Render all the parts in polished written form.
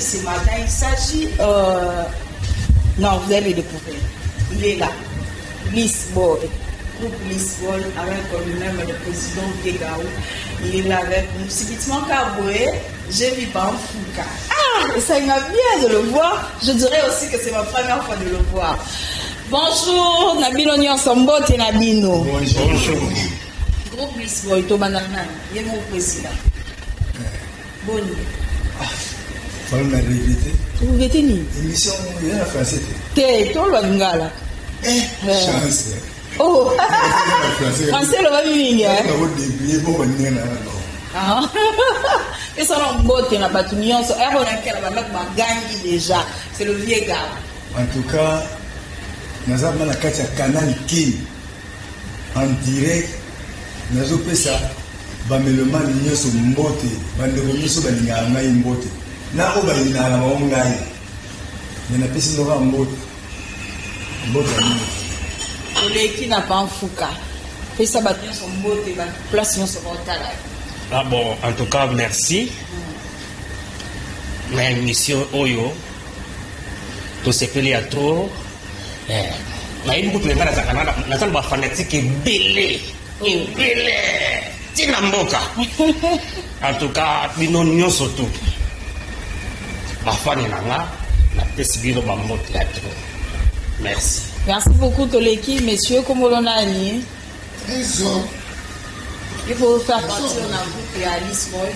ce matin. Il s'agit... Non, vous allez le découvrir. Il est là. Bliss Boy. Groupe Bliss Boy avec lui-même le président Tegaou. Il est là avec nous. Subitement Kaboué, j'ai vu par Fouka. Ah, ça m'a bien de le voir. Je dirais aussi que c'est ma première fois de le voir. Bonjour, Nabino Nyonsombo et Nabino. Bonjour. Groupe Bliss Boy, Tobanana, il est mon président. Bonne nuit. On a répété. Vous vêtez ni? Émission, il y a la français. T'es, toi, le Bangala. Chance. Oh, français, le Bangala. On a débuté, bon, on est là. Ah, et ça, on botte, on a battu Nyon, on a gagné déjà. C'est le vieux gars. En tout cas, nous avons la carte à Canal King. En direct, nous avons fait ça. Bameloma Nyon sur Mbote. Banderomi sur Balinga Mbote. Na oba ina na maungai nina pesi ndoka mbote ole qui n'a pas en fouka fait ça battre son mbote ba place son là. Ah bon, en tout cas merci. Ma émission oyo to sepeli à trop na ibu kutenga za Canada na tano ba fanatique belé tina mboka. En tout cas bino nyonso tout. Merci. Merci beaucoup, Toleki. Messieurs, comme on a dit, il faut faire partie de la groupe et Alice Boy.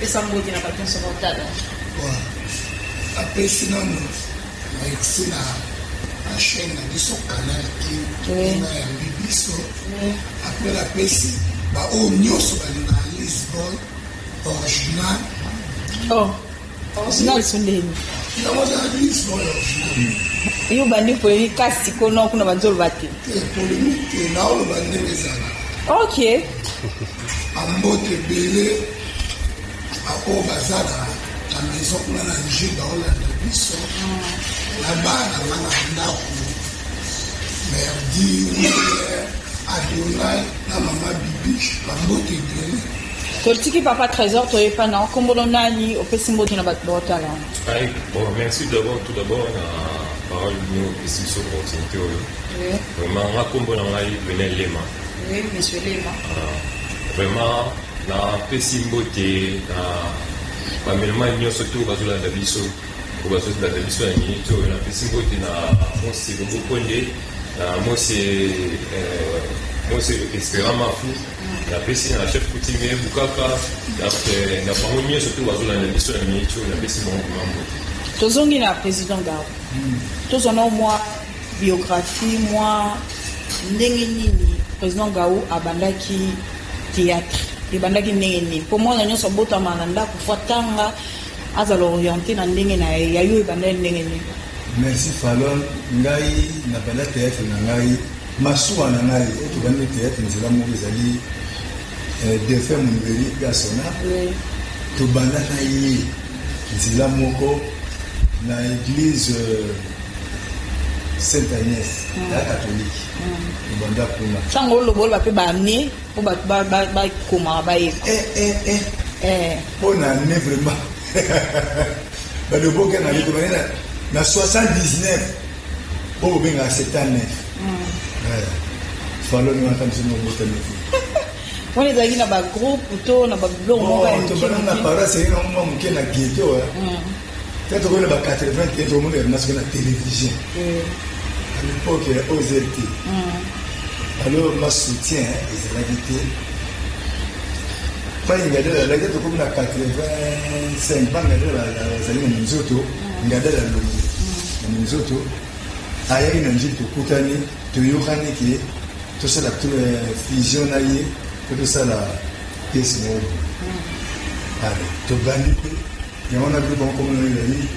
Et ça me dit n'a pas qu'un seul talent. Après, sinon, c'est la chaîne de canal qui est après la PC, au mieux sur la Alice Boy original. Oh. Original Sundeni. Iyo bandi polémique kasi kono kuna banzolo bati. Polémique na o bandi bezana. OK. Ambote belé ako bazala na maison kuna na Njida Hollande biso. La bana mana ndako. Merdi Adonai na mama Bibi ambote belé. Toltiki papa trésor toi pas non comme on a dit au Pessimbo tu n'as pas de talent. Bon merci tout d'abord la parole nous ici sur l'opportunité. Vraiment on a combo dans la venir Lema. Oui monsieur Lema. Vraiment la Pessimbo te na pamellement nous surtout bazula da biso ko bazula da biso ni to la Pessimbo te na on c'est le Bokonde moi c'est espérant ma fou. La PC na chef coutumier Bukaka na famille surtout bazula na biso na micho na PC mon mambo. Tozongi na président Gao. Tozona moi biographie moi ndenge nini président Gao abandaki théâtre. Ebandaki ndenge nini. Pour moi na nyonso bota mananda kufuatanga azalo orienté na ndenge na yayo ebandaki ndenge nini. Merci Falon ngai na bala théâtre na ngai masuwa na ngai to bande théâtre nzela mo ezali défait monuveli personnel to banda na ye nzela moko na église Sainte Agnès la catholique to banda kuna sango lobola pe ba ne po ba koma ba ye on a né vraiment ba le boka na le bana na 79 au benga 79 Falon na tamsi no botane. On est dans un groupe plutôt dans un blog. On a parlé c'est un moment qui est na ghetto. Peut-être qu'on a 80 qui est au monde sur la télévision. À l'époque il y a OZT. Alors ma soutien les invités. Pas il y a la ghetto comme la 85 pas la zali mzoto, il y a la logo. Mzoto aya ina njito kutani to yohani ki to ça la fusion aye tout ça la pièce mo allez to bandi ya on a vu bon comme on l'a dit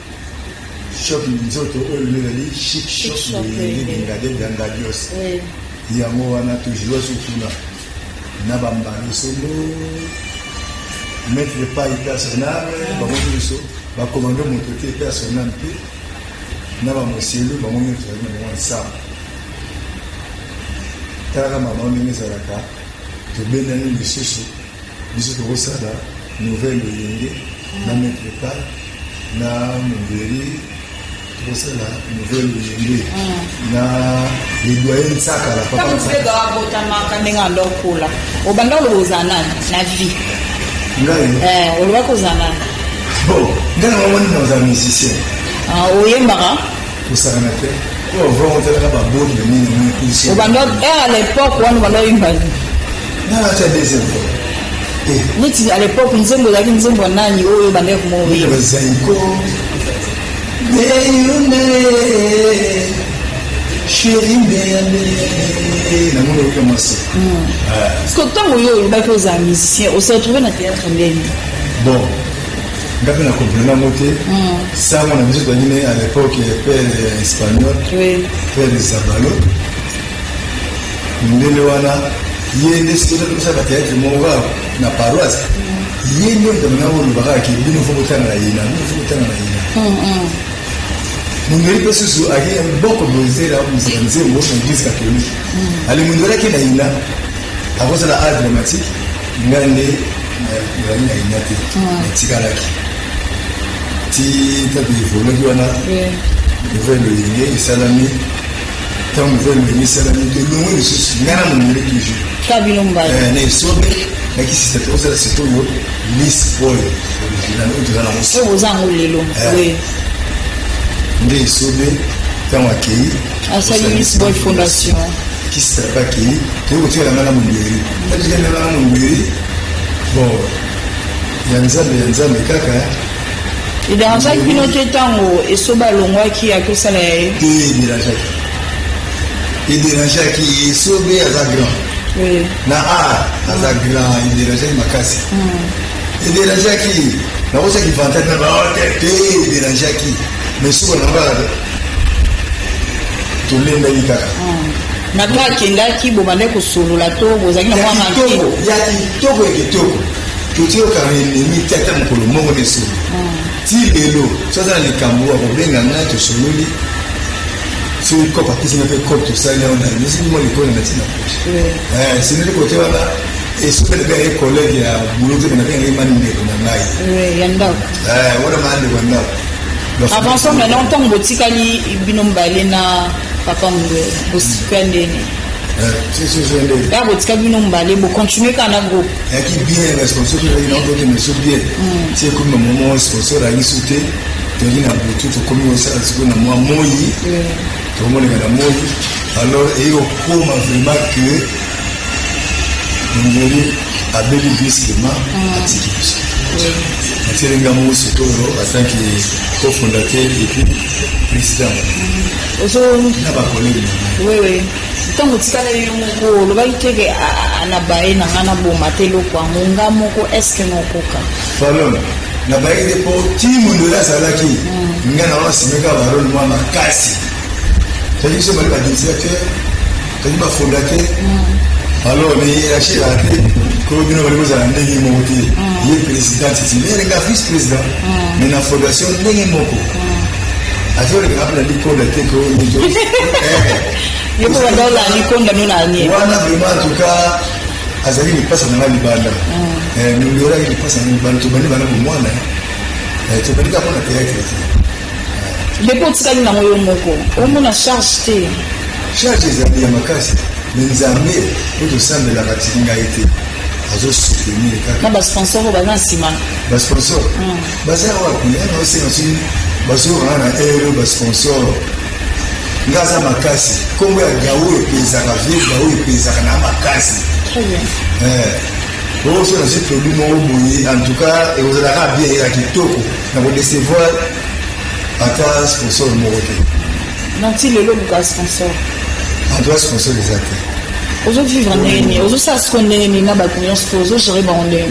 shop nzoto le lali chic shop de ngade d'angadios ya mo wana toujours sufuna na bamba solo mettre le pas personnel ba mo so ba commander mon côté personnel na ba moselu ba mo nyotsa na mo sa tara mama ndenge ezalaka tobendani lisusu biso tokosala nouvelle oyenge na Métropole, na Montpellier, tout ça là, nouvelle Lingé, na les doyens Saka, la papa. Quand vous faites un Botama, Kandenga, au Bandol Ozana, la vie. On va Kozana. Bon, dans le moment où nous sommes musiciens, au Yembara, au Saranaté, on va monter là-bas, bon, de nous, au Bandol, à l'époque, on va aller Yembara. Non, c'est deuxième fois. Niti à l'époque, nous sommes là, nous sommes là, nous sommes là, nous sommes là, chérie, parce que tant que vous êtes musicien, on s'est retrouvé dans le théâtre. Bon, je vais comprendre. Ça, on a besoin de à l'époque, père espagnol, père Zabalo. Nous il y a des choses comme ça, na paroisse. Il y a des choses comme ça, qui nous font autant la ina, nous font autant la ina. Nous n'avons pas ce souci, il y a beaucoup de choses là, nous sommes dans l'église catholique. Alors, nous avons la ina, avant ça, l'art dramatique, nous avons la ina, tikalaki. Si tu as des volets, tu as des salami. Tant que vous avez salami, de loin, les choses, il y a un moment qui joue. Kabilomba. Les sauves, mais qui s'est posé la situation, l'ISPOL. C'est aux Angolés. Oui. Les sauves, tant accueillis. À salut l'ISPOL Fondation. Qui s'est pas accueilli, tu as la main à mon guéri. Tu as la main à mon guéri. Bon, il y a un zame, caca. Et dans chaque minute, tango, et soba longwa qui a que ça là. Il dérangeait qui est sauvé à Zagram. Oui. Na A, à Zagram, il dérangeait Makassi. Il dérangeait qui na osa qui vantait na baote, il dérangeait qui. Mais souvent on va tout le monde y kaka. Na kwa kenda ki bobande ko solo la to bozaki na mwa manki. Ya kitoko kitoko. Tutio ka ennemi tata mkolo mongo ne solo. Ti elo, ça dans les Cameroun ko benga na to sololi. Si le corps parti, c'est notre corps tout ça, il y a un ami, c'est moi l'école de médecine. C'est notre côté là, et si vous avez un collègue qui a boulot, vous avez un man de Konangai. Oui, Yanda. Voilà, man de Konangai. Avant ça, maintenant, on tombe au Tikali, Binombalena, papa Moué, au Sikandé. C'est là, au Tikali Binombalé, vous continuez quand on a gros. Et qui bien responsable, il y a un autre monsieur bien. C'est comme un moment sponsor à insulter, tu as dit, tout comme ça, c'est comme un mois moyi. Tout le monde est dans le monde. Alors, et au cours, vraiment que nous avons abélé brusquement à Tikipus. C'est un gamin aussi, en tant que cofondateur et puis président. Il n'a pas connu. Oui, oui. Tant que tu as eu un peu, le bail à la baie, n'a pas bon matélo, quoi. Mon gars, mon co, est-ce que non, coca? Falon, la baie de pour Timon de la Salaki. Nous avons aussi mis un rôle, moi, ma casse. C'est-à-dire que je suis administrateur, je suis fondateur. Alors, il y a acheté la tête, comme nous avons dit, il est président, il est vice-président, mais la fondation, il est moko. Alors, il y a l'école de tête, il y a l'école de l'année. Vraiment, en tout cas, Azali ne passe dans la Libanda. Nous l'aurons, il passe dans la Libanda, tu vas aller dans le monde. Tu vas aller dans le théâtre. Les potes qui sont on a chargé. Charge des amis à Makassi, mais les amis, pour le sang de la bâtiment a été. Ils ont soutenu. Les sponsors, ils ont signé. Les sponsors. Ils ont aussi un sponsor. Ngaza Makassi. Comme il y a Gaou et Pizarra, Gaou et Pizarra Makassi. Très bien. Vous avez un produit, en tout cas, et vous avez bien à Kitoko. Vous allez décevoir. Ata sponsor moroté. Nanti le logo ka sponsor. On doit sponsor les acteurs. Ozo vivre en ennemi, ozo sa ce qu'on est na ba confiance pour ozo gérer ba on est.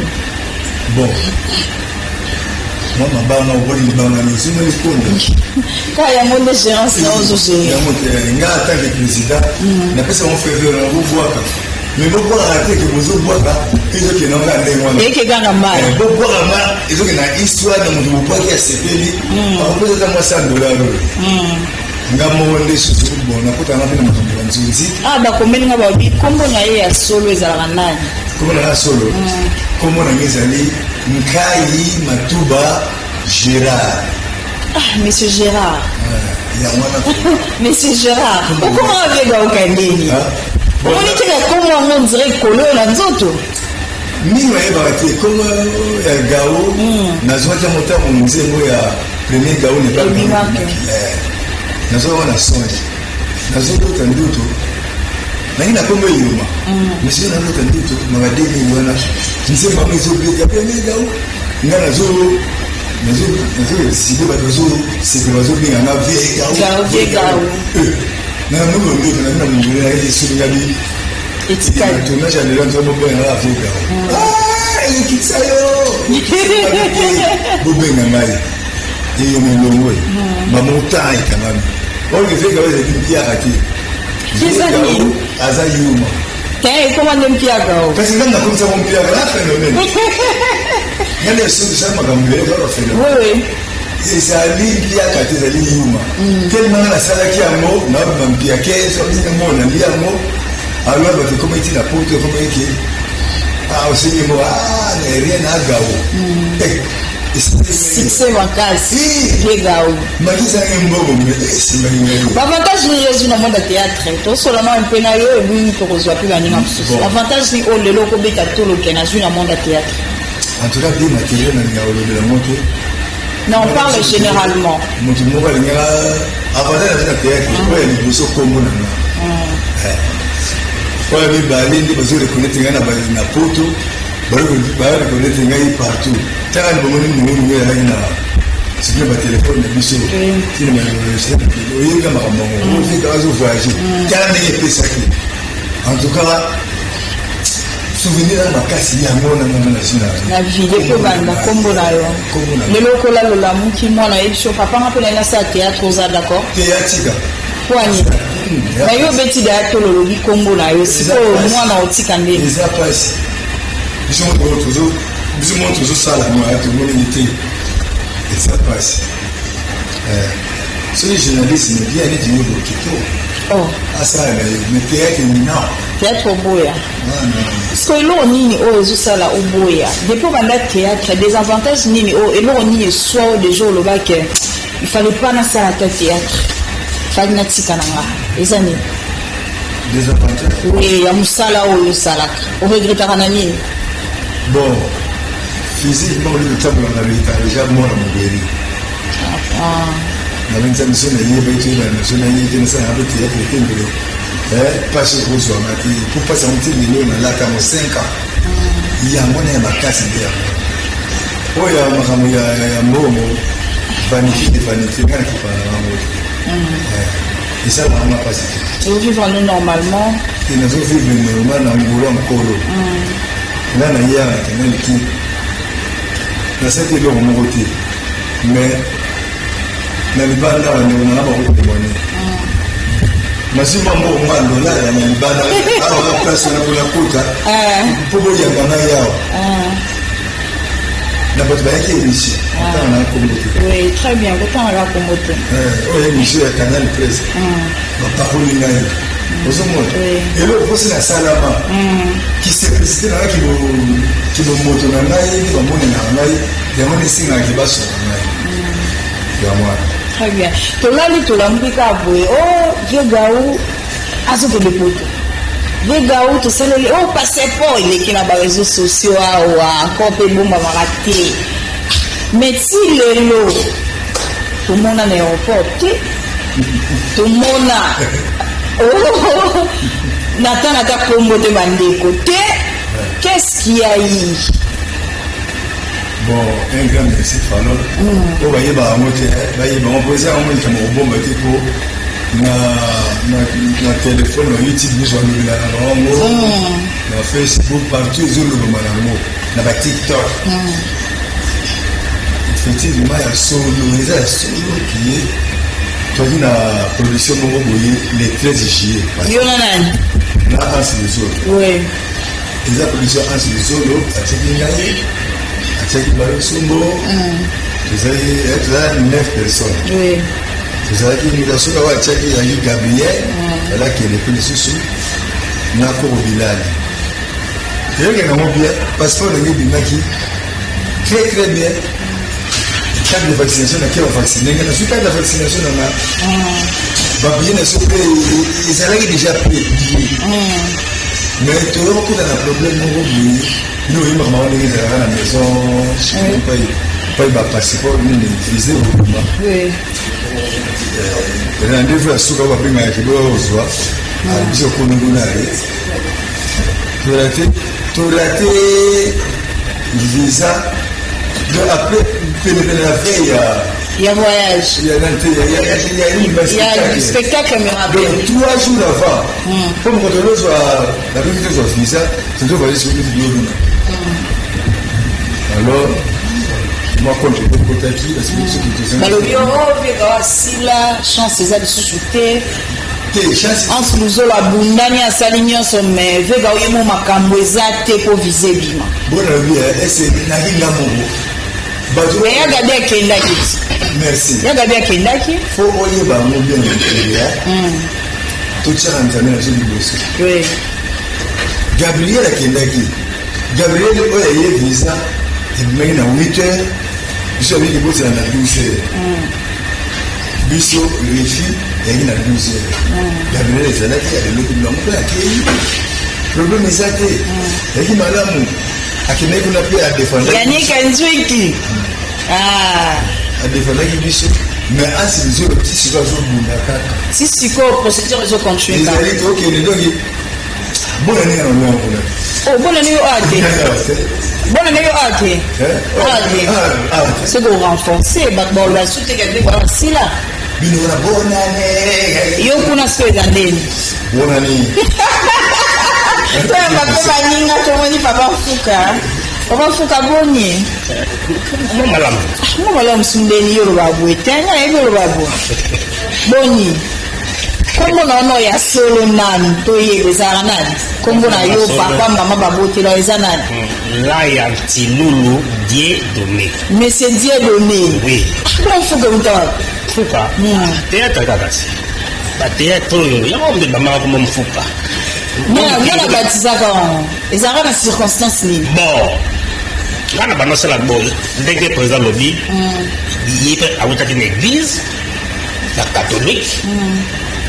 Bon. Moi ma ba na oboli ba na ni sino le konde. Ka ya mo de gérance na ozo gérer. Ya mo nga ata le président. Na pesa on fait on vous voit. Mais bon pour arrêter que vous voit là, ils ont qui n'ont pas de et que gana mal. Bon pour là, ils ont une histoire de mon bois qui a CPI. On peut dire moi $100. Ngamo wende suzu bon na kota na bina mtambo nzuri. Ba komeni nga ba bi kombo na ye ya solo ezala nani. comment on a solo, comment on a mis ali, Nkai Matuba Gérard. Ah, Monsieur Gérard. Monsieur Gérard, comment on vient au Kandeni? On dit que comment on dirait Kolo et Lanzoto. Mimi waebate comme Gao, nazwata mota munzengo ya premier Gao n'est pas bien. Nazwa na songe. Nazwa tanduto. Na ina kombo yuma. Monsieur na tanduto magadeni yona. Nzemba mwezo bleka premier Gao. Ngana zo si ba zo c'est que bazo bien na vie Gao. Na mungu ndio na mungu ya ile sulingabi. Etikali. Tournage à l'élan de Bobo et la Afrique. Ah, il quitte ça yo. Bobo et Ngamai. Et il me l'envoie. Ma montagne quand même. On le fait quand même une pierre à qui. Qui ça dit? Azayuma. Tiens, comment on pierre Gao? Parce que quand on a comme ça mon pierre là phénomène. Il y a des choses ça m'a gamblé dans le phénomène. Oui. Et ça ali pierre à tes ali yuma. Tellement la salle qui a mot, n'a pas même pierre qu'est-ce que c'est mot n'a bien mot. Alors, comment est-il la porte, comment est-il? Ah, aussi, rien à Gao. Succès vacances. Les Gao. L'avantage de Jésus dans le monde de théâtre, tout seulement un peu naïo et lui, il ne reçoit plus la ligne. L'avantage, c'est que le loco bête à tout le Kenya, dans le monde de théâtre. En tout cas, bien matériel, on a la montée. Non, on parle généralement. Avantage de la théâtre, il y a comme Kwa mi balindi bazuri connecter na poto bari connecter ngai partout tara ni bomoni mungu ngela na sije ba téléphone na biso kile ma c'est oyinga makambo on fait gazo voyager tara ni pesa ki en tout cas souvenir na makasi ya mona na sina na vie ko banda kombo na yo lelo ko la lola muki mwana ebisho papa ngapela na sa théâtre oza d'accord théâtre kwani na yo beti da tolologi kombo na yo siko mwana otika ndeni eza pasi biso mo tozo sala mo ya tomoni nite eza pasi soki journaliste ne bien ni dingo kito asa mais théâtre non théâtre oboya parce que eloko nini oyo ezosala oboya depuis banda théâtre des avantages nini oyo eloko nini eswa déjà olobaki il fallait pas nasala ta théâtre fali natika na nga eza nini des avantages oui ya mosala oyo osalaka oregretaka na nini bon physiquement oli kotambola na leta déjà mwana mobeli na benza miso na ye baitoyeba miso na ye te nasala na bete yake etembele pasi okozwanga te po pasi yango te lelo nalaka mo 5 ans yango na ya makasi nde yango oyo ya makambo ya mbomo vanité de vanité nga na kipana nango te esala yango mapasi te ovivre normalement te nazovivre normal na ngolo ya mokolo nga na ye yana kanga leki nasaki eloko moko te mais na libanda bandeko nanga bakotemone nasimba mboko mwa dollar na libanda awa place na kola kota mpo boyamba ngai awa na bato bayaki émission otanga na kombo te oui très bien kotanga na kombo te oyo émission ya canal presse bapakoli ngai ozomona eloko mposi nasalama kiseplicité nanga kibomoto na ngai bamonenaka ngai yango nesingaki basoka ngai ya mwana très bien tolali tolamuki kaka boye vie Gao azokende poto vie Gao tosaleli passeport eleki na bareseau sociaux awa encore mpe ebombamaka te mais ti lelo tomona na aéroport te tomona natanga ta kombo te bandeko te qu'est-ce qu'il y a eu? Bon, un grand merci Fallon. On va y avoir un mot, on va poser un mot qui m'a bon bâti pour na téléphone, na YouTube, nous avons na Facebook, partout, ils ont le moment na TikTok. Effectivement, il y a solo qui est tozi na production moko boye le 13 juillet. Yona nani? Na Anse les autres. Oui. Eza production Anse les autres, ateki ngai, ateki Barosombo. Tozali 9 personnes. Oui. Tozalaki invitation awa ateki yangi Gabriel, alaki eleko lisusu na Koro Bilali. Il y a un bien, passeport de Bimaki, très très bien. Carte de vaccination, on a vacciné. Il y a une carte de vaccination, on a bien ils allaient déjà payé. Mais tu as beaucoup de problèmes. Nous, on a à la maison, pas de passeport, nous ne faisons pas. Rendez-vous à Souka, on va prendre un kilo aux oies. Nous avons raté visa. Après, la veille, il y a voyage. Il y a le spectacle, me rappelle. Donc, 3 jours avant, comme quand on a la vérité de visa, c'est tout voyager sur le vidéo. Alors, moi, quand je peux côté qui, parce que c'est le bureau, si la chance est de sous-souter. Entre nous, la bundani à Salignon, mais vega ou yemo makambo ezate pour viser bima. Bonne vie, c'est Nahinga Mogo. Mais il y a gardé Kendaki. Merci. Il y a gardé Kendaki. Faut oyer bango bien le tout ça en train de se bosser. Oui. Gabriel Kendaki. Gabriel oyer visa, il mène à 8 heures. Je suis allé bosser à 12 heures. Biso les filles, il y a 12 heures. Gabriel est là qui a le lot de l'homme qui problème est ça. Il y a madame qui n'est pas à défendre. Yannick Nzwiki. À défendre qui biso. Mais à ce jour, le petit suivant jour Bundaka. Si c'est quoi procédure ils ont continué. Ils allaient ok les donc bonne année en loin. Oh bonne année au AT. Bonne année au AT. C'est de renforcer, bon la suite est voilà si là. Binora bonne année. Yo kuna sio ndani. Bonne année. Toi mapema ninga tomoni papa fuka. Papa fuka boni. Malam sundeni yo babu tena yo babu. Boni. Kombo na ono ya solo nani to yebeza nani. Kombo na yo papa mama babote la eza nani. Là il y a un petit loulou Dieu donné. Mais c'est Dieu donné. Oui. Comment fuka mtawa? Fuka. Théâtre kakasi. Ba théâtre il y a un de maman comme mfuka. Mais on a baptisé quand ils arrivent dans circonstances ni. Bon. Là na banosa la boy. Dès que président lobby, il est à une église la catholique.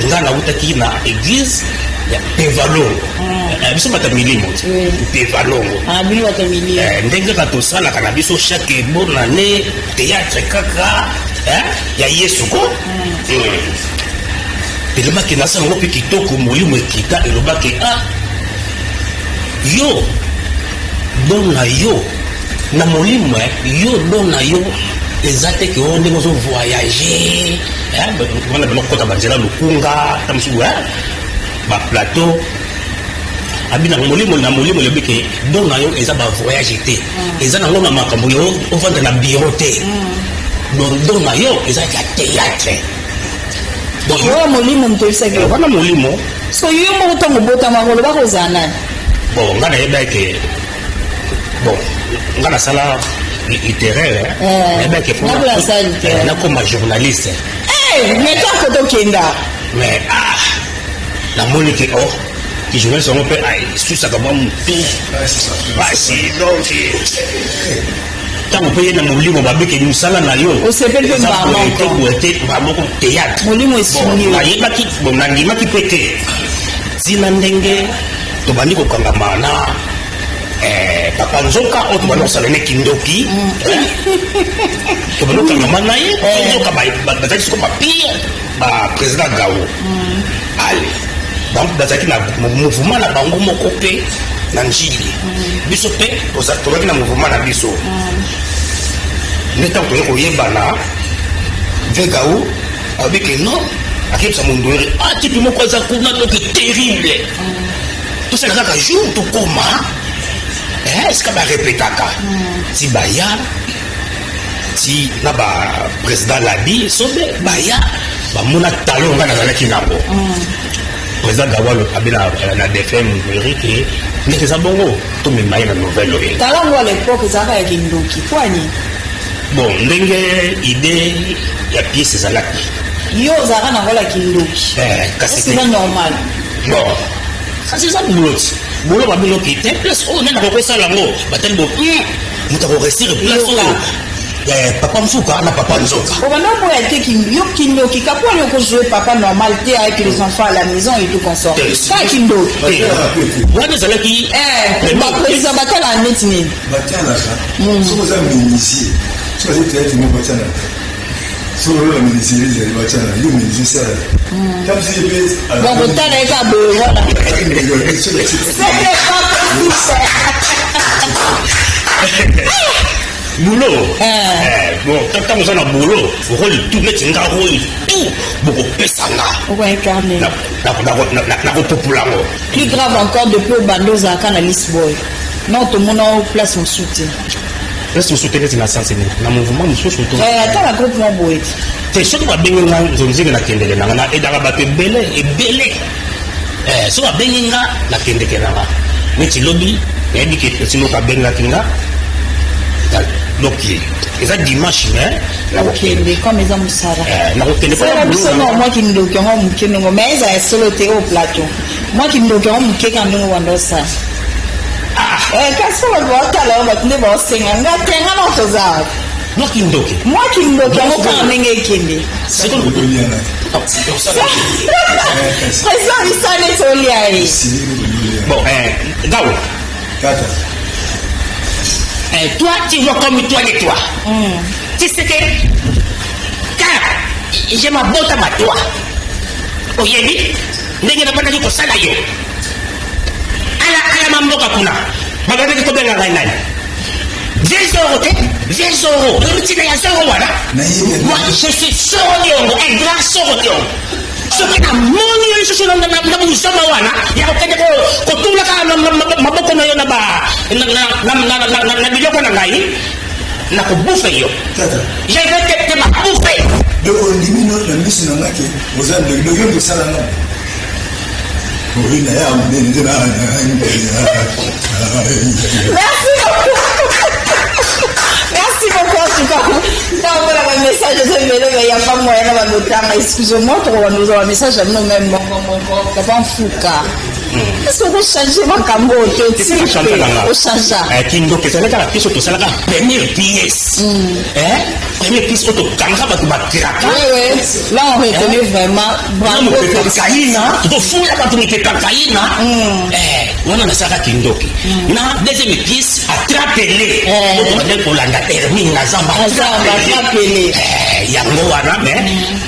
Nga na utaki na église ya Pevalongo. Biso batamilimo. Pevalongo. Bili batamilimo. Ndenge ka tosala kana biso chaque bonne année théâtre kaka ya Yesu ko. Eloma ki nasa ngo pe kitoko molimo ekita eloba ke yo dona yo na molimo yo dona yo ezate ke on ndenge zo voyager bana bana kota banzela lukunga tamsu ba plateau abina molimo na molimo le beke dona yo eza ba voyager te eza na ngoma makambo yo on vendre na bureau te dona yo eza ka théâtre. Donc, yo molimo mtolisa ke wana molimo so yo mo to mobota makolo ba ko zana bon ngana yeba ke bon ngana sala littéraire yeba ke pour na comme journaliste mais toi ko to kenda mais la monique qui journaliste on peut sur ça comme tout si donc tant on peut y aller molimo babe ke musala na yo o se pelle ba moko théâtre molimo esuni na yeba ki bon na ngima ki pete zina ndenge to bandi ko kangama na papa nzoka o to bandi salene kindoki to bandi kangama na ye nzoka ba bazaki ko papier ba président Gao allez donc bazaki na mouvement na bango moko pe na njili biso pe tozaki na mouvement na biso neta to ko yebana vegao avec non akipsa mundori tipi moko za kuna to terrible tout ça kaka jour to koma est-ce que ba répétaka ti baya ti na ba président Labi sobe baya ba mona talon ngana zalaki nango président Gawalo abina na DFM numérique mais c'est ça bongo to me maye na nouvelle oyo talon à l'époque ça ka kindoki kwani bon ndenge idée ya pièce ezalaki yo zara na wala kindoki kasi c'est normal bon ça c'est ça boulot bolo babino kite place on na ko sala ngo batali bo mutako restir place papa mfuka na papa nzoka on a beau être Kindo qui capable de jouer papa normal avec les enfants à la maison et tout consort pas Kindo wana zala ki ba président batala metini batala ça so vous avez initié so vous êtes être batala so vous avez initié les batala you initié ça comme si bon batala est pas beau voilà boulot bon tant que ça na boulot rôle tout mettre nga rôle tout beaucoup pesanga ouais incarner na popula ngo plus grave encore depuis bandoza kana Lisboy non tout le monde en place mon soutien est-ce que soutien c'est na sens na mouvement monsieur surtout attends la groupe mon boy c'est ce que va benga nzonzi na kendele na na edaka ba belé so va benga na kendeke na ni tilobi et dit que sino ka benga kinga donc ça dimanche mais comme ils ont Moussara moi qui me documente mais ça est solo au plateau moi qui me documente quand nous on ça qu'est-ce que vous avez là on va te senga ngatenga no toza moi qui me documente quand nenge kende c'est comme bon Gao toi tu vois comme toi et toi tu sais que car j'ai ma botte à toi oyebi ndenge na bana ko sala yo ala mamboka kuna bagade ko benga ngai nani 10 euros le petit ya zéro wala moi je suis solo un grand solo soki na moni yo lisusu na busama wana ya kokende ko tulaka maboko na yo na biloko na ngai na kobufe yo je vais te bouffer donc on dit non la mission na ngaki vous avez le lieu de sala non oui na ya merci beaucoup en tout cas non voilà un message de mais il y a pas moyen de me excusez-moi pour nous un message à nous même mon papa Fouka est-ce que vous changez ma cambo au changer Kindo que c'est là la pièce c'est là première pièce première pièce auto kanga ba kraka oui là on reconnaît vraiment bravo kaina to fula ba tumike kaina wana na saka Kindo na deuxième pièce attraper-les on va pour la termine na zamba attraper-les yango wana mais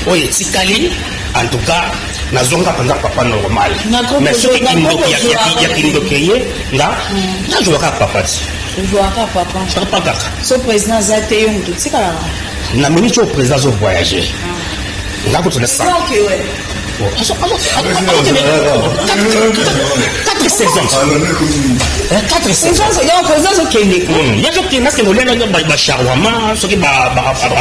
oye sikali en tout cas nazonga panza papa normal mais ce qui ya kindokeye nga na jouaka papa jouaka papa ce président zate yo mutu tikala na moni cho président zo voyager nga ko tona ça quatre saisons il y a un président au Kenya il y a que na c'est le ba shawarma ce qui ba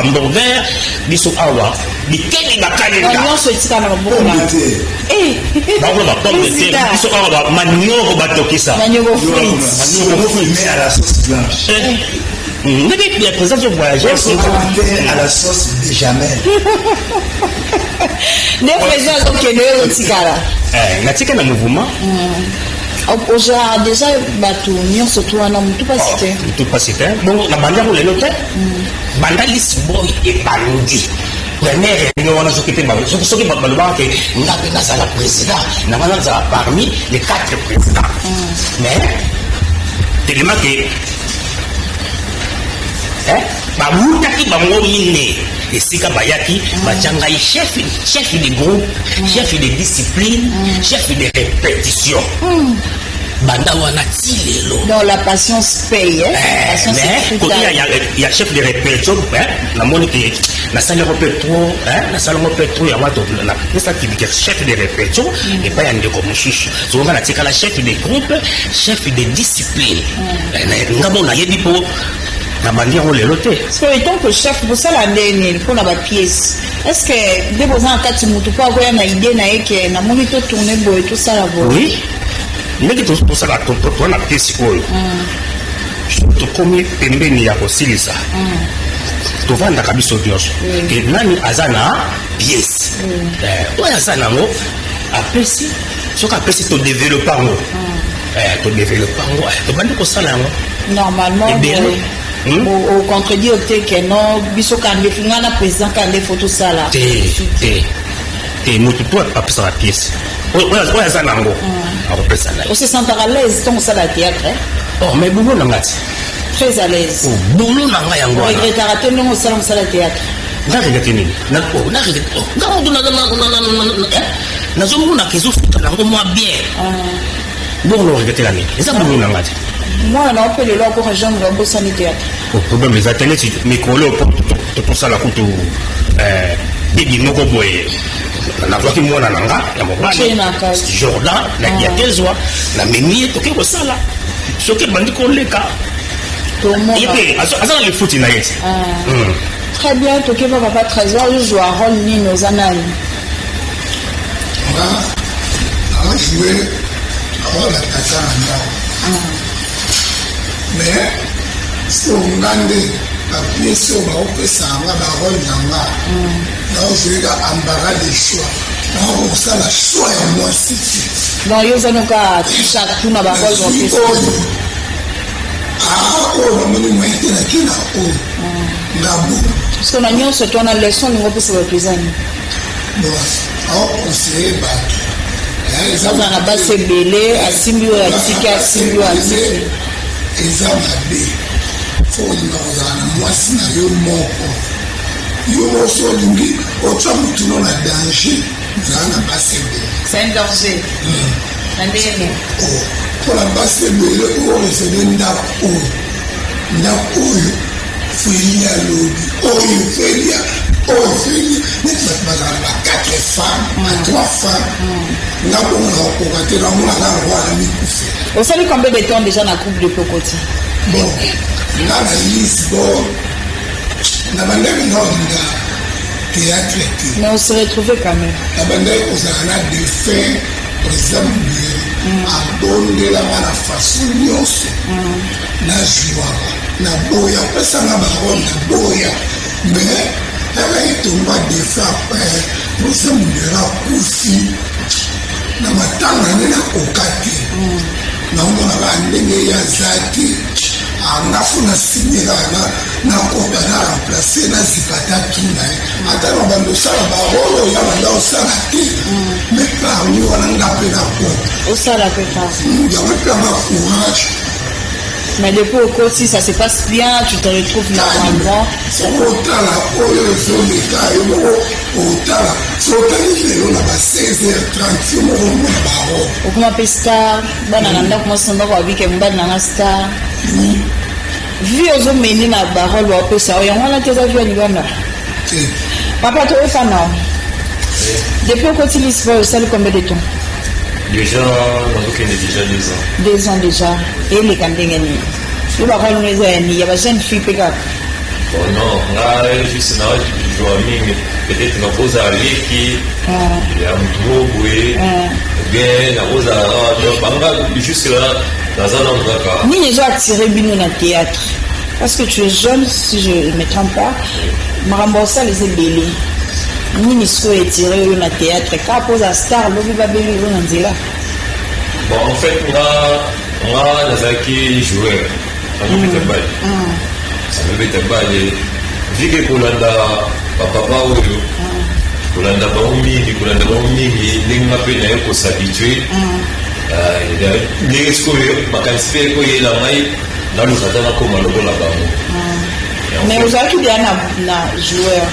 hamburger biso awa bikeni bakalenda on se tika na boko na ba pomme de terre biso awa ba maniogo batokisa maniogo frites mais à la sauce blanche le président du voyageur à la sauce béchamel les présidents au Kenya au tikala na tika na mouvement oza déjà bato nyonso to wana mutu pasi te bongo na banda ko lelo te banda Lisboy ebandi première réunion wana soki te soki baloba ke ngape nazala président na wana nazala parmi les 4 présidents mais tellement que bamutaki bango mine esika bayaki bacangai chef de groupe chef de discipline chef de répétition banda wana ti lelo dans la patience paye mais côté il y a chef de répétition namoni ke nasali ngo pe trop ya wato na pesa kibike chef de répétition et pas yande ko mususu so ngana tikala chef de groupe chef de discipline ngamo na yebi po na mandi on lelo te so étant que chef pour ça la dernière pour la pièce est-ce que de besoin kati mutu pa ko na idée na yeke na moni to tourner boy tout ça là oui mais que tout ça la to na pièce oyo to komi pembeni ya kosilisa tovanda kabiso nyonso ke nani azana pièce oyo azana ngo apesi soki apesi to développer ngo to développer ngo to bandi ko sala ngo Normalement, au contredit au que non, biso kande fingana président kande photo sala. Te mutu toi pas sa pièce. Ouais ça nango. Après ça là. On se sent à l'aise tant ça la théâtre. Oh mais boulot nangati. Très à l'aise. Boulot nanga yango. On regrette à rater non ça la théâtre. Na regrette nini? Na regrette. Na zo mona kezo futa nango moi bien. Bon on regrette la nini. Ça boulot nangati. Moi on appelle le logo région de Gambo sanitaire. Le problème les ateliers micro pour ça la coûte bibi moko boye. Na kwa kimona nanga ya mobala. Jordan na ya kezwa na meni to ke sala. Soki bandi ko leka. Et asa le foot na yeti. Très bien, to ke papa trésor je joue à rôle ni nos anal. On jouer rôle à tata. Mais si on gagne la pièce au bas, on peut s'en avoir la rôle d'anga. Donc je vais embarras des choix. Donc ça la choix et moi si. Donc yo zanoka chaque tout na ba rôle on peut. On va nous mettre la kina ngabo. Parce que nous se tourne la leçon nous peut se représenter. Bon, on sait ba. Ça na ba se belé asimbi o atika asimbi o atika. Eza mabe fona ozana mwasi na yo moko yo moso olingi otya mutu no na danger zala na basi ebele. C'est un danger. Nandene. Mpona basi ebele oyo ezele ndako oyo feli alobi oyo feli neti bato bazala ba 4 femmes 3 femmes nga bonga okoka te namonaka roi na mikufe. Vous savez combien de temps déjà dans le groupe de Pocoti? Bon, là, la Lisbonne, la bandère est dans le théâtre. Mais on se retrouvait quand même. La bandère, on a des faits, par exemple, à donner la façon de na joie, na boya, pas ça, na baronne, na boya. Mais, elle est tombée des faits après, pour ça, on a couffé, na matanga, na okati. naomona bandenge ya zaki anafuna sinyela na koba na remplacer na zipata tuna ata na bandosala barolo ya banda osala te mais parmi wana ngape na ko osala pe pas ya wepia ma courage. Mais depuis au côté, ça se passe bien, tu te retrouves normalement. C'est otala oyo ezoleka yo otala sotali lelo na ba 16h30 mo mo na baro okuma pe star bana nanda kuma sonda kwa bike mbana na star vie ozo meni na barol wa pe sa yango na teza vie ni bana papa to efana depuis au côté l'histoire ça le combien de temps déjà on a déjà 2 ans 2 ans déjà et les kandengeni yo ba kwa ngeza ni ya ba jeune fille peka. Bon non, là, juste là, je vois peut-être la pose à l'équipe, il y a un gros bruit, ou bien la pose à juste là, dans un endroit. Ni déjà attiré Bino dans le théâtre. Parce que tu es jeune, si je ne me trompe pas, Marambosa les ébélés. Ni ne soit attiré dans le théâtre. Quand pose à star, l'eau va bélir dans le là. Bon, en fait, moi, Nazaki joueur. Ça me fait un bail. Vu que Kolanda, papa oyo, Kolanda baumi, les m'appellent pour s'habituer. Les escoliers, ma qualité pour y la maille, dans le satana comme le bon là-bas. Mais vous avez bien un joueur.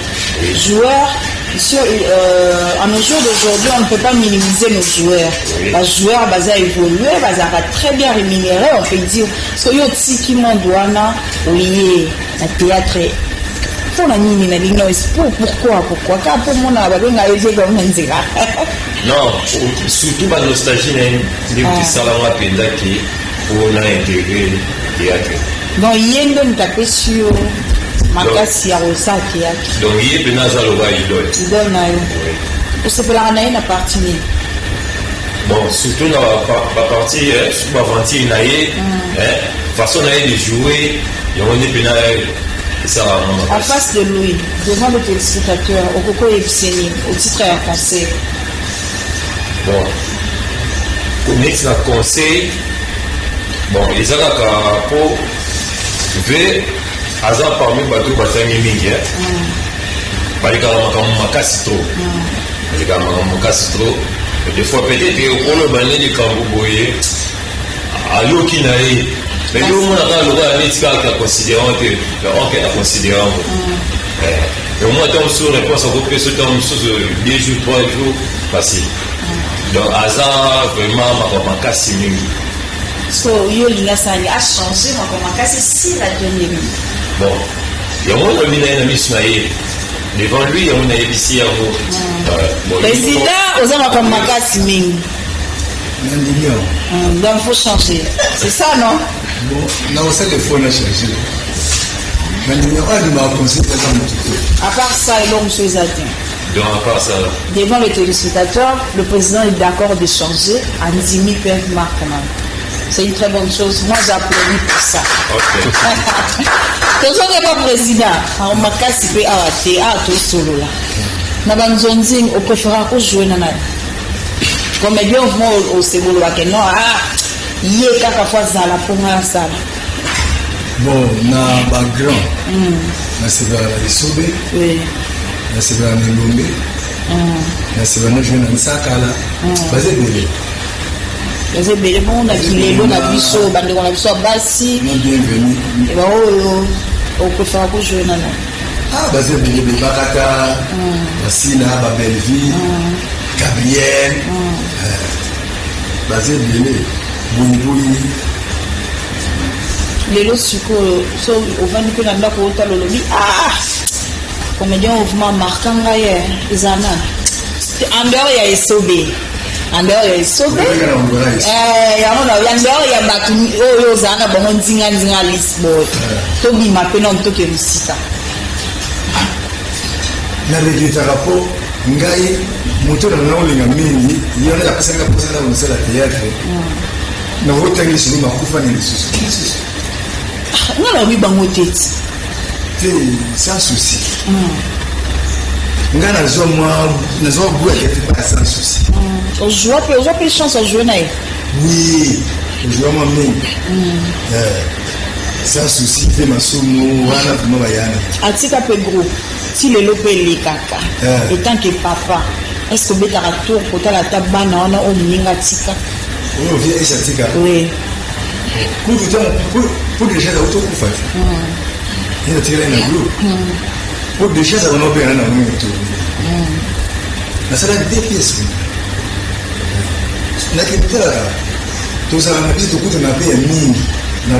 En nos jours d'aujourd'hui, on ne peut pas minimiser nos joueurs. Les joueurs basés évoluer, basés très bien rémunérés, on peut dire. Parce que yo qui mondouana, oui, le théâtre. Pour la nini na lino, pourquoi? Car pour mon ababe na yé comme on dira. Non, surtout la nostalgie des petits salons à penda qui pour l'intégrer le théâtre. Donc yendo n'tapé sur makasi ya rosa théâtre. Donc yé penaza loba idole. Idole na yo. Pour se faire la na partie. Bon, surtout dans la partie, sur la partie naïe, façon naïe de jouer, il y a un pénal. En face de lui, devant le téléspectateur, au Coco Epseni, au titre et un conseil. Bon, pour mettre un conseil, Bon, les alaka pour V, hasard parmi bateau Batami Mingi, par les makasi trop. Les makasi trop. Des fois, peut-être qu'on a banni les Kamboboye, à Yokinae. Mais nous, on a le droit à considérer que l'on a considéré. Et au moins, on se réponse à vos questions, on se 2 jours, 3 jours, facile. Donc, hasard, vraiment, ma casse mingi. So, Yolinga Sani a changé, ma casse si la dernière minute. Bon, il y a moins de mission devant lui, il y a un ici à vous. Président, aux hommes comme ma casse mingi. Donc, il faut changer. C'est ça, non? Bon, non, c'est le fond à changer. Mais il y a un conseil à part ça, il y a une chose à dire. Donc, à part ça. Devant les téléspectateurs, le président est d'accord de changer à Nizimi Père Markman. C'est une très bonne chose. Moi, j'applaudis pour ça. Ok. Toujours n'est pas président. On m'a cassé à tout solo là. Nabanzonzing, on préfère qu'on joue dans la. Comme bien au second que non, il y a quelques fois ça la pour moi ça. Bon, na background. Na c'est la Sobe. Oui. Na c'est la Melombe. Na c'est la jeune Nsakala. Basé belé. Basé belé bon na kilelo na biso bande on a biso basi. Bienvenue. Et bah on préfère qu'on joue dans la. Ah, basé belé Bakata. Basina Babelvi. Gabriel, basé belé, Boumbouli. Les lots succo, au vent de la blague au talolobi. Comédien mouvement marquant gaillard, ils en ont. En dehors, il y a Sobé. En dehors, il y a Sobé. Il y a Batu, oh, Zana, bon, Zinga, Lisbon. Tobi m'a peine en tout cas, Lucita. La réglite à rapport. Ngai moto na olinga mingi yona ya kusanga kusanga unisela théâtre na wotangi sini makufa ni lisusu non oui bango tete sans souci nga na zo boué pas sans souci on joue peu chance à jouer naï oui on joue moi mingi sans souci fait masumu wana kuma bayana atika peu gros si le lopé les caca et tant que papa est-ce que beta retour pour la tabana on a au minga tika on vient et ça tika oui pour déjà la auto pour faire il a tiré un groupe pour déjà ça on a bien un moment mais ça a des pièces na kitara tout ça on a dit tout coup de ma paix mingi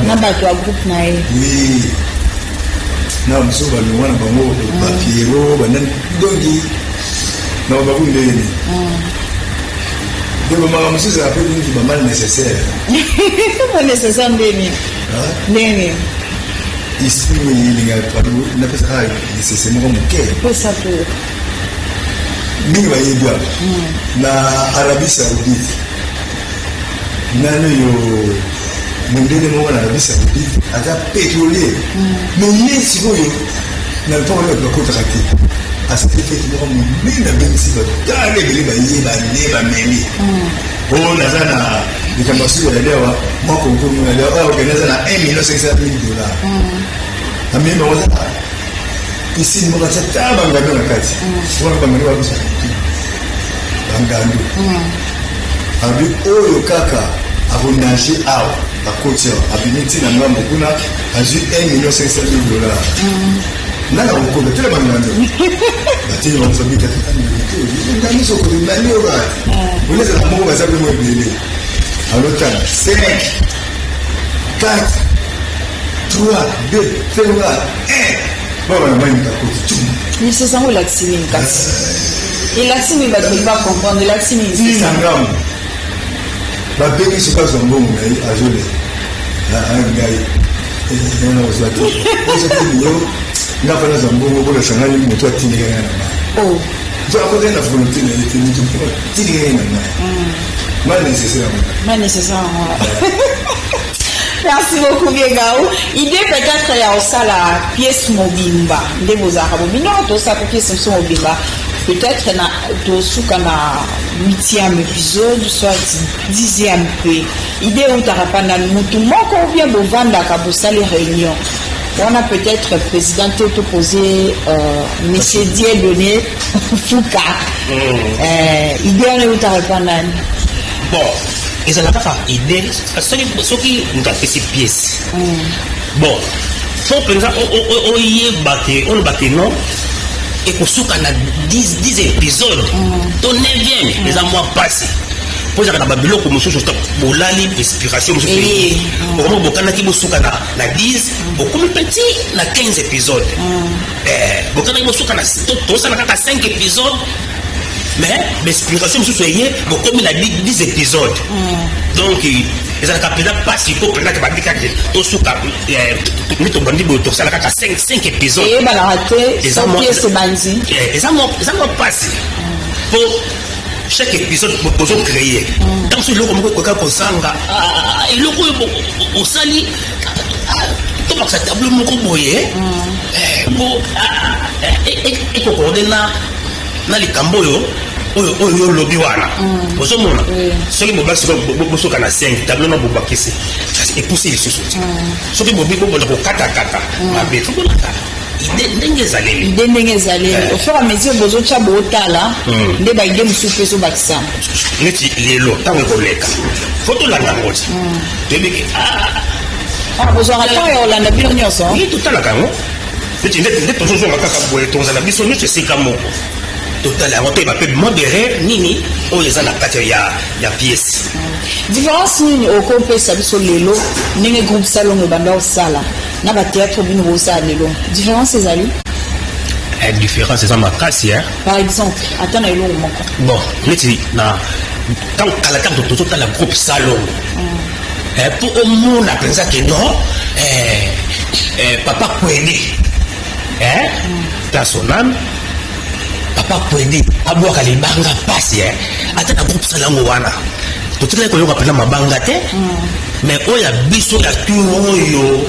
na bato a groupe na e oui na mso ba no wana bango ba Piero ba nan dongi na ba ku ndeni de ba mso za pe ni ba mal nécessaire pas nécessaire ndeni ndeni ici il y a pas na pesa ha nécessaire mo ke pour ça tout mingi ba yebya na Arabie Saoudite nani yo Mundele mo na Arabie Saoudite aza pétrolier mais yesi boyo na to le kota kati asite fait mo mingi na bensi ba dale bele ba yeba ne ba meli o na zana nikambasu ya lewa mwako ngumu na lewa organize na $1,500,000 amema wala ici mo kata taba ngado na kati wana ba meli wa kusa bangando abi oyo kaka abonage awa bakoti awa abimiti na ngambo kuna azwi $1,500,000 nanga kokoba tele bangando bateli bakosabika ngani sokolimani oba boleza na moko baza kwemo ebele alotala 5 4 3 2 1 baba na mani kakoti tu mais c'est ça où l'accès et l'accès va pas comprendre l'accès c'est ça ngambo babengi soka zombongo na ye azole ngai ena ozwaki ozokiyo nga fana zombongo kola sangani moto atindika nga na mai so akoze na volonté na ye te moto atindika nga na mai mal nécessaire merci beaucoup Biegao idée peut-être ya osala pièce mobimba nde bozaka bobino to sa pièce mobimba peut-être na tosuka na 8e épisode soit 10e peu idée utaka na mutu moko ou bien bovandaka bosali réunion on a peut-être président tout posé monsieur Dieudonné Fouka idée on utaka nani bon ezalaka kaka idée soki ngapesi pièce bon po mpenza oyebake olobake non ekosuka na 10 épisodes to 9e eza mwa pasi po ezalaka na babiloko mosusu bolali inspiration mosusu okoma bokanaki bosuka na 10 bokomi peti na 15 épisodes bokanaki bosuka tosala kaka 5 épisodes mais l'inspiration mosusu eye bokomi na 10 épisodes donc ezalaka mpenza mpasi po mpenza ke babikaki tosuka nde tobandi boye tosala kaka 5 épisodes eyebalaka te sopiese banzi eza mwa mpasi po chaque épisode bozocréer ntango so eloko moko ekoka kozanga eloko oyo osali tobakisa tableau moko boye po ekokorde na likambo oyo olobi wana ozomona soki bobakisi bosoka na 5 tableau na bobakisi epusi lisusu te soki bobonda kokatakata mabe fokolaka ndenge ezaleli au fur et à mesure bozotya bootala nde baide mosusu mpe ezobakisama neti lelo ntango ekoleka fo tolanda ngo ti toyebiki bozwaka ntango ya kolanda bino nyonso totalaka yango neti nde tozozonga kaka boye tozala biso nyonso esika moko totala yango mpe bape modere nini oyo eza na kati ya pièce différence nini okopesa biso lelo ndenge groupe salongo ebanda osala na bateatre bino bosala lelo différence ezali différence eza makasi par exemple ata na elongo moko bon neti na kala ntango tozotala groupe salongo po omona mpenza ke non papa kwende personal papa kwende abwaka libanga pasi ata na groupe salongo wana totikali koyoka mpena mabanga te mais oyo ya biso ya turo oyo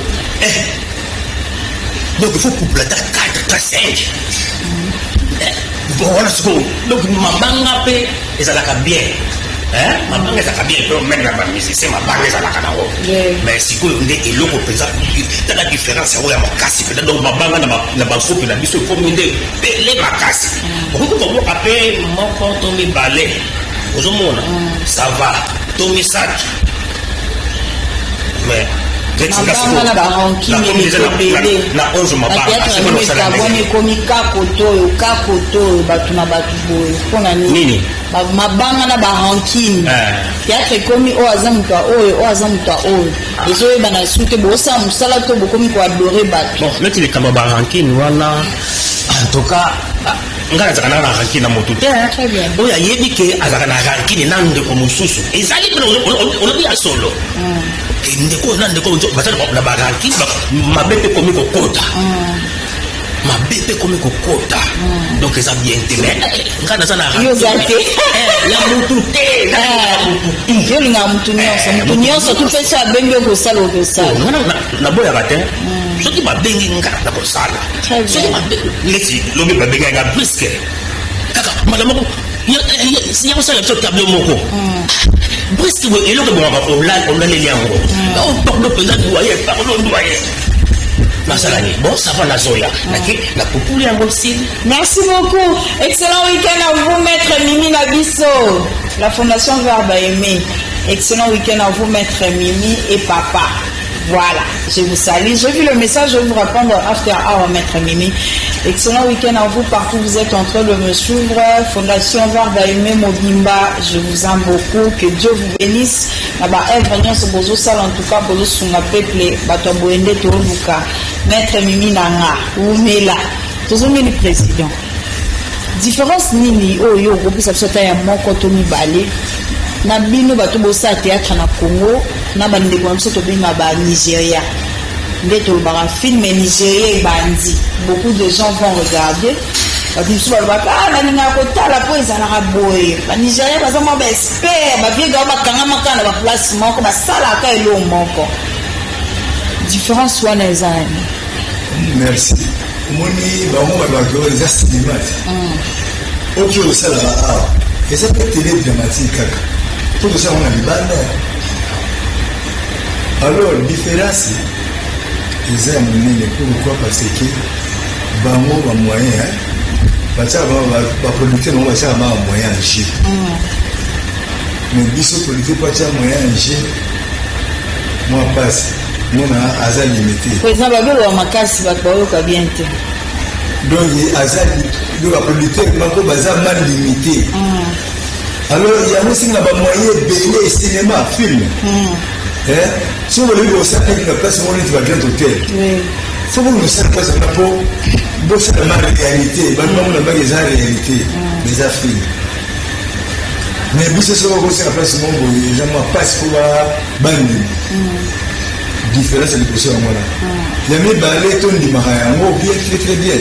donc il faut couple ata 4 ka 5 bon wana sikoyo donc mabanga mpe ezalaka bien mabanga ezalaka bien mpe omene na bamusicien mabanga ezalaka nango mais sikoyo nde eloko mpenza tala différence yango ya makasi mpenza donc mabanga na bagroupe na biso ekomi nde pele makasi okoki komoka mpe moko to mibale ozomona ça va to misato mais mabanga na barankine ebele na 11 mabanga ekomi kakoto oyo bato na bato boye mpona nini mabanga na barankine teatre ekomi oyo aza moto oyo aza moto oyo ezoyebana su te bosala mosala to bokomi koadore bato neti likambo ya barankine wana en tout cas ngai azalaka na rankine na motu te oyo ayebi ke azalaka na rankine na ndeko mosusu ezali mpe olobi ya solo ndeko oyo na ndeko bazali na barankine mabe mpe komi kokota donc eza bien te mais ngai naza na ya motu te olingaka motu nyonso tu mpe so abengi okosala naboyaka te soki babengi nga nakosala soki neti lobi babengi nga briske kaka mala moko ya kosala biso tableau moko briske eloko ebongaka olaleli yango parlo mpenza doye nasalani bon ça va nazoya na populi yango sili. Merci beaucoup, excellent week-end à vous maître Mimi Nabiso, la fondation Verbe à aimer. Excellent week-end à vous maître Mimi et papa. Voilà, je vous salue. J'ai vu le message, je vais vous répondre after hour, maître Mimi. Excellent week-end à vous partout. Vous êtes en train de me suivre. Fondation Verbe à aimer Mobimba, je vous aime beaucoup. Que Dieu vous bénisse. En tout cas, bozo sunga peuple, bato boende toluka. Maître Mimi Nanga, Oumela. Toujours le président. Différence nini oyo kopesa biso ta ya moko to mibale. Na bino bato bosa théâtre na Congo na bandeko na biso tobima ba Nigeria nde tolobaka film Nigeria ebandi beaucoup de gens vont regarder bato biso balobaka baninga kotala po ezalaka boye ba Nigeria baza mwa ba expert baviega bakanga makana na baplace moko basalaka elo moko différence wana eza nani. Merci. Moni bango balobaka eza cinéma oki osalaka awa eza mpe tele dramatique kaka po tosala ngo na libanda. Alors différence eza ya monene. Pourquoi? Parce que bango bamoyen batiaka baproducteur bango batiaka baa moyen en jeu, mais biso producteur po atia moyen en jeu mwa pasi mona aza limité. Président babelo wa makasi bato bayoka bien te, donc aza baproducteur bango baza mal limité. Alors yango singa bamoyen ebele cinéma film si vous voulez vous savez que la place où on est va bien hôtel. Faut que vous sachiez pas ça pour bosser dans la réalité. Bah nous on a pas des réalité, des affaires. Mais vous savez que vous la place où on jamais passe pour bandi. Différence de position moi là. Il y a mis balai ton di mahayango bien très bien.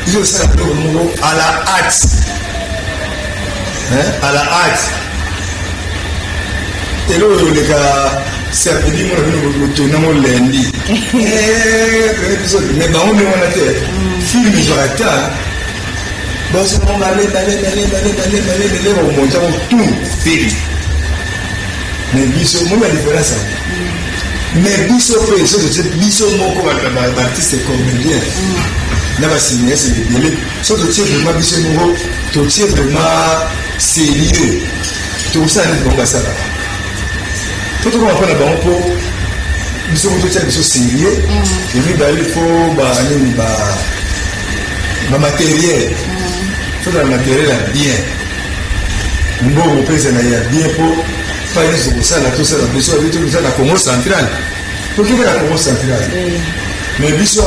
Ils ont ça pour nous à la hâte. À la hâte. Et là les gars c'est un peu dit moi je me tourne lundi. Mais bah on est en tête. Film je attends. Bon c'est on va aller on monte tout film. Mais biso moi la différence. Mais biso fait ça c'est biso mon comme artiste comédien. Là va signer c'est des délais. Ça tu sais vraiment biso nouveau, tu sais vraiment sérieux. Tout ça n'est pas ça là. Tout le monde va faire la pour nous sommes tous des choses sérieux et puis il faut matériel faut le matériel bien bon on peut ça bien pour pas juste ça là tout ça la besoin de tout ça la Congo centrale pour que la Congo centrale mais biso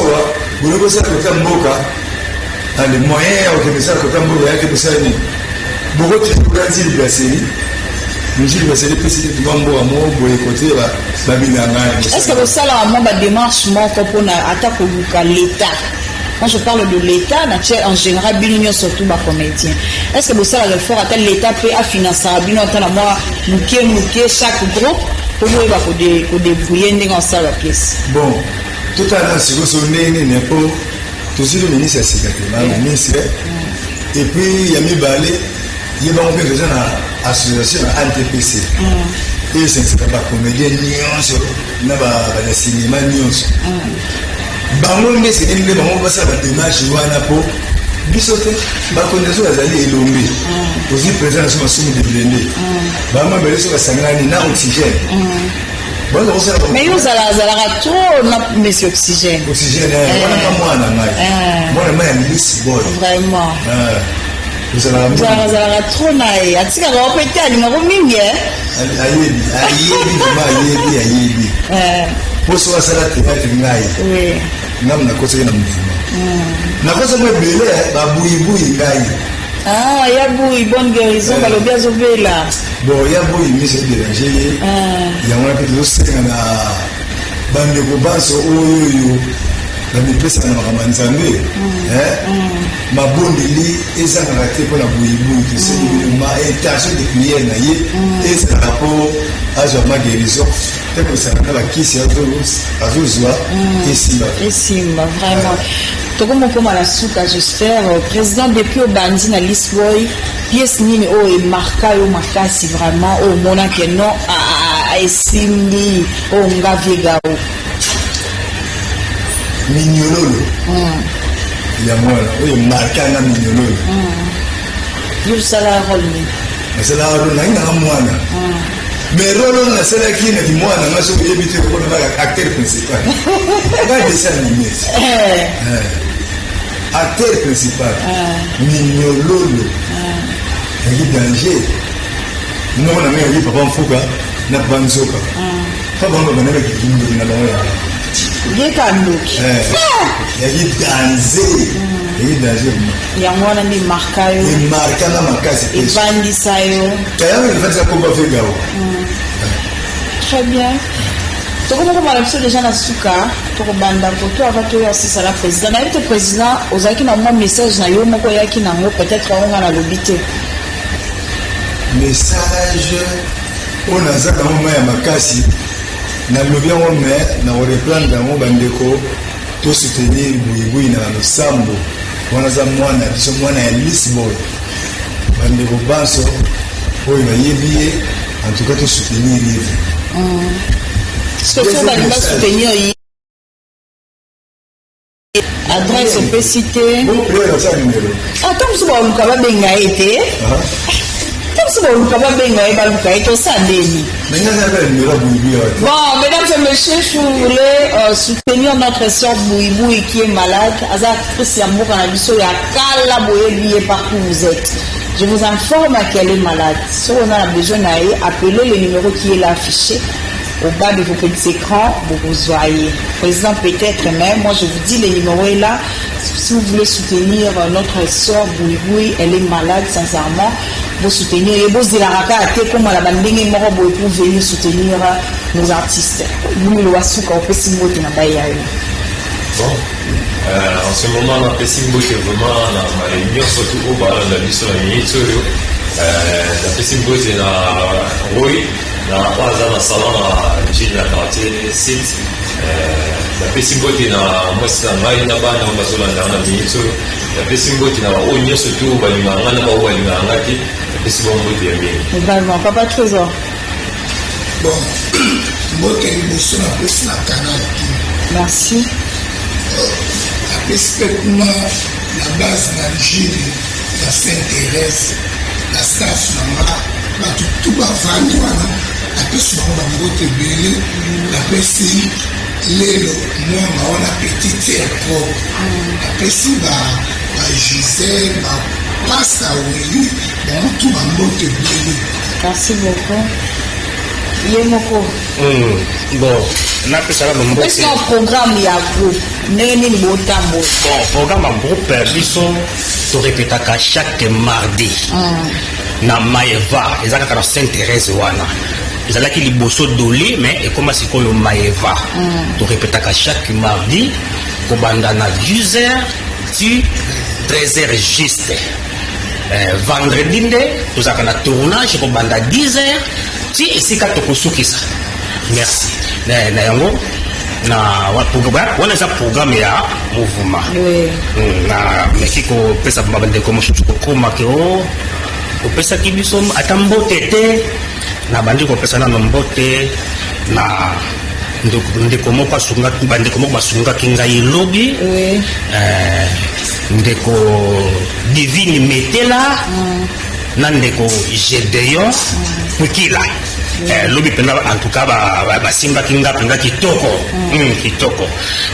vous le savez que comme boka les moyens au que ça que comme boka que ça ni beaucoup de grands îles série. Est-ce que vous savez la démarche pour l'État? Quand je parle de l'État, en général, surtout les comédiens. Est-ce que vous savez que l'État peut financer chaque groupe pour vous débrouiller dans la pièce? Bon, tout à l'heure, si vous avez toujours le ministre le ministre, et puis il y a mis balai. Il y a des association à NTPC. Et c'est pas comédien ni un cinéma ni bango c'est des bango va ça la démarche wana po bisote ba connaissance azali elombe aussi présent sur masomo de blende ba mabele sur sangani na oxygène. Mais vous allez trop monsieur oxygène. Oxygène on a pas moi na Miss Boy. Vraiment. Vous allez trop naïf. Est-ce que vous avez pété à numéro mingi? Aïe. Pour ça, ça va être naïf. Oui. Non, on a causé un mouvement. On a causé un bébé, boui. Ah, il y a boui, bonne guérison, il y a bien sauvé là. Bon, il y a boui, mais c'est dérangé. Il y a un peu de l'océan à bande de Bobanso, la mipesa na mamanzambe mabondeli ezanga te pour la bouibou que c'est ma intention de prier na ye et ça rapport à ma guérison et que ça na la kisi azozwa et simba vraiment tokomo koma la suka j'espère président depuis au bandi na Lisboy pièce nini o e marka yo makasi vraiment o mona que non a esimbi o ngavega o mignololo ya mwana oyo markanga mignololo yo sala rôle sala rôle na ina mwana mais rôle na sala ki na mwana ngaso yebite ko na acteur principal ba dessin animé acteur principal mignololo y danger non na me papa mfuka na banzoka papa mama na ki kingo na lawa Gekanduki. Il y a danger. Il y a danger. Il y a un ami marqué. Il marque na makasi. Il vandi ça yo. Il va dire qu'on va faire gao. Très bien. Donc on va faire déjà na suka pour banda pour toi va toi aussi ça la président. Na le président ozaki na moi message na yo moko yaki na ngo peut-être on a lobité. Message on a za kama ya makasi. Na lobi yango mais na reprendre yango bandeko to soutenir buibui na losambo wana za mwana biso mwana ya Lisboy bandeko banso oyo bayebi ye en tout cas tosoutenir livre ce que balinga soutenir ye adresse ope cité ata mosu baluka babenga ye te ata mosu baluka babenga ye baluka ye tosandeli. Bon, mesdames et messieurs, si vous voulez soutenir notre sœur Bouiboui qui est malade, partout où vous êtes. Je vous informe qu'elle est malade. Si on a besoin d'aller, appelez le numéro qui est là affiché au bas de vos petits écrans, vous vous voyez. Président, peut-être même, moi je vous dis, le numéro est là. Si vous voulez soutenir notre sœur Bouiboui, elle est malade, sincèrement. Vous soutenir et vous dire comme la bande pour venir soutenir nos artistes. Nous le voici quand on peut s'y mettre dans la Bon, en ce moment, on a fait Simbo qui est vraiment la réunion, surtout au bas de la mission de la minute. La fait Simbo qui est dans Roy, dans la salon de la quartier site. La fait Simbo qui est dans moi, c'est dans Maïna, dans la minute. La fait Simbo qui est dans Roy, surtout au bas de la minute. Vraiment, papa Trésor. Bon, moi qui ai plus la canal. Merci. Respectement la base d'Algérie, la Sainte-Thérèse, la staff, tout va venir. La personne va me rebelle, la personne, moi, on a petite terre propre. La personne va Gisèle, va passe à Ouéli, tout va me rebelle. Merci beaucoup. Yemoko. Bon, on a fait ça dans mon est-ce qu'un programme il y a groupe Néni Botambo. Bon, programme en groupe, ils sont répétés chaque mardi. Na Maeva, ils ont la Sainte-Thérèse wana. Ils ont la qui bosso dolé, mais et comment c'est qu'on le Maeva. Tu répétés chaque mardi, pour bandana 10h, tu 13h juste. Vendredi, tu as un tournage pour banda 10h. Si ici quand tu ça. Merci. Na yango na wana za programme ya mouvement. Na mekiko pesa babande ko mushuko koma ke o pesa kibiso atambote te na bandi ko pesa na mbote na ndeko mo kwa sunga bande ko mo basunga kinga ilobi ndeko divine metela na ndeko Gedeon Pukila lobi pena en tout cas ba simba kinga penga kitoko kitoko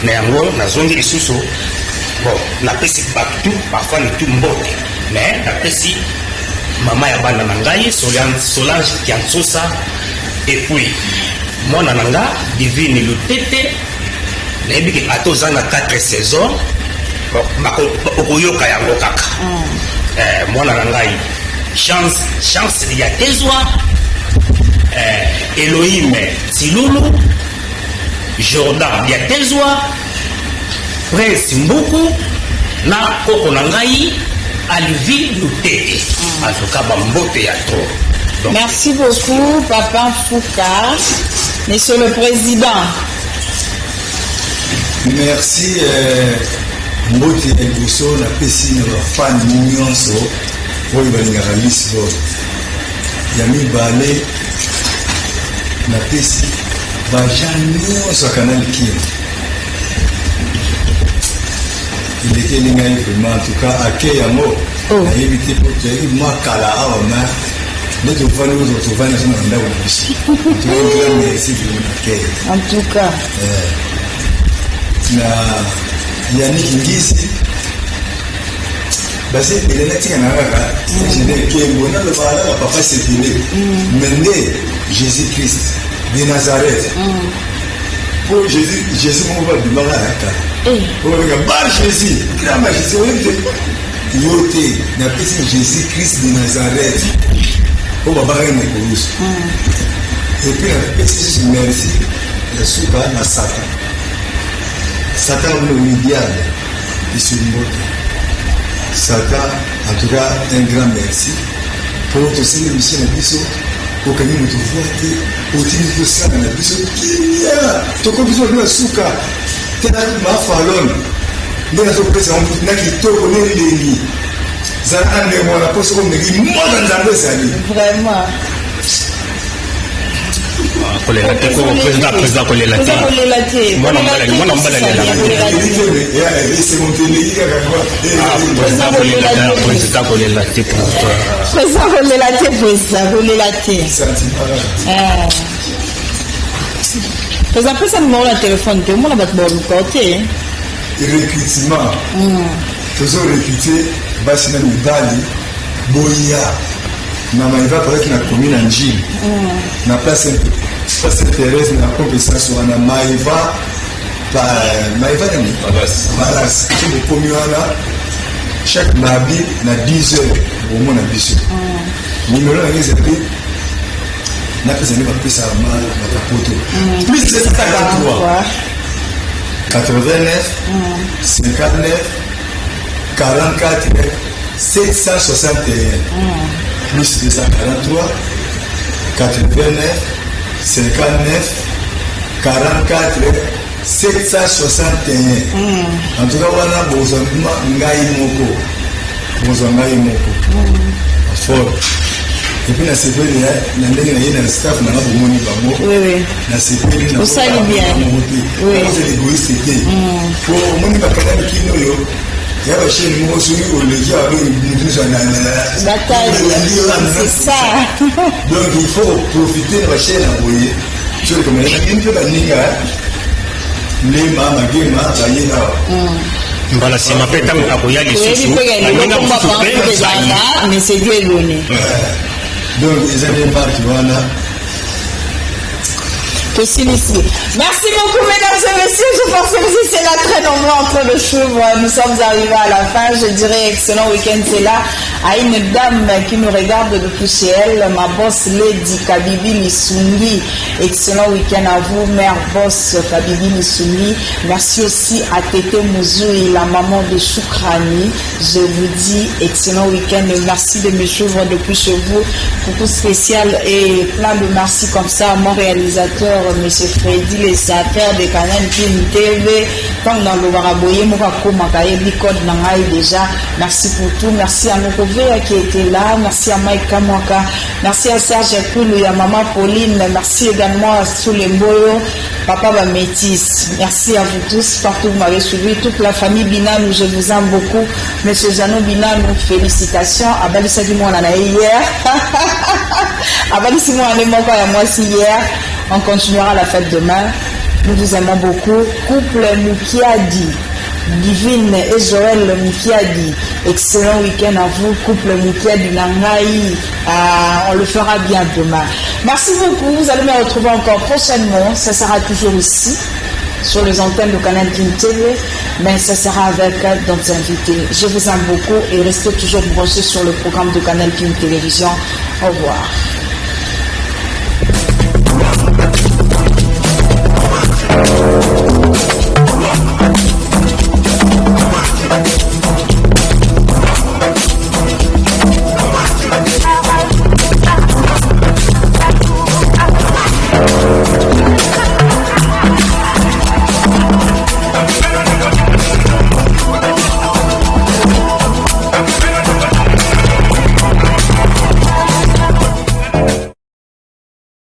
na yango na zongi lisusu bon na pesi baktu parfois ni tout mbote mais na pesi mama ya bana na ngai Solange Kiansosa et puis mwana nanga divine lutete na ebiki atozana 4 saisons okoyoka yango kaka mwana na ngai chance ya tezwa Elohim Silulu Jordan Biatezwa Prince Mbuku na koko na ngai Alvi Lutete en tout cas bambote ya trop. Merci beaucoup Papa Fouka. Monsieur le Président. Merci Mbote Elboso na pesi na fan nyonso oyo balingaka Lisbon ya mibale na pesi bajan nyonso Canal King ilekeli ngai vraiment en tout cas ake yango nayebi te po toyebi mwa kala awa ma nde tovani oyo tovani naso na ndako na biso toyebila merci vraiment ake en tout cas na Yannick Ngisi basi elena tika na kaka jende kembo na le bala la papa Séville mende Jésus-Christ de Nazareth pour Jésus mon va bimara ata pour le bar Jésus grand Jésus yote na pesi Jésus-Christ de Nazareth pour baba na korusu et puis la petite merci la souba na Satan le milliard ici Satan en tout cas un grand merci pour tout ce l'émission de biso pour que nous nous voions pour utiliser ça dans la biso tout comme biso de suka tena ma falon mais la surprise on n'a qui to connaît les zala ndemo na poso komeki mwana nzambe ezali Vraiment. kolela te ko président kolela te mwana mbala lela président kolela te Président kolela te Président pesa numéro na téléphone te omona bato baoluka te recrutement tozo recruter basi na mibali boya na maiva peut-être na commune en Njili na place Thérèse na compétence wana maiva nani balas le komi wana chaque mardi na 10h au moins na biso numéro na ngeze pe na pesa ni bapesa mal batapoto plus 743 89 59 44 761 plus 243 89 59 44 761 en tout cas wana bozwa ngai moko fort et puis na sepeli na ndenge na ye na staff na nga bomoni bango na sepeli na osali bien égoïste te po omoni bakanda mikini oyo ya basheni moko soki oleki c'est ça. Donc il faut profiter de la chaîne à boyer. Je le connais bien que la niga lema magema bayena. mbala sima pe tango akoya lisusu mais c'est Dieu donné. Donc ils avaient marqué voilà. Merci beaucoup, mesdames et messieurs. Je pense que c'est là très nombreux entre le cheveu. Nous sommes arrivés à la fin. Je dirais excellent week-end, c'est là. À une dame qui nous regarde depuis chez elle, ma boss Lady Kabibi Lissungi. Excellent week-end à vous, mère boss Kabibi Lissungi. Merci aussi à Tété Mouzoui, la maman de Choukrani. Je vous dis excellent week-end et merci de me suivre depuis chez vous. Coucou spécial et plein de merci comme ça à mon réalisateur. Monsieur Freddy, les affaires de Canal TV, comme dans le Baraboye, code déjà. Merci pour tout. Merci à Nokovea qui était là. Merci à Mike Kamwaka. Merci à Serge Koulou et à Maman Pauline. Merci également à Soulemboyo, Papa Bamétis. Merci à vous tous, partout vous m'avez suivi. Toute la famille Binanou, je vous aime beaucoup. Monsieur Jano Binanou, félicitations. Abalissa Dimon en a hier. Abalissa Dimon en a moi hier. On continuera la fête demain. Nous vous aimons beaucoup. Couple Mukiadi, Divine et Joël Mukiadi. Excellent week-end à vous. Couple Mukiadi Nangaï. On le fera bien demain. Merci beaucoup. Vous allez me retrouver encore prochainement. Ça sera toujours ici, sur les antennes de Canal King TV. Mais ça sera avec d'autres invités. Je vous aime beaucoup et restez toujours branchés sur le programme de Canal King Télévision. Au revoir.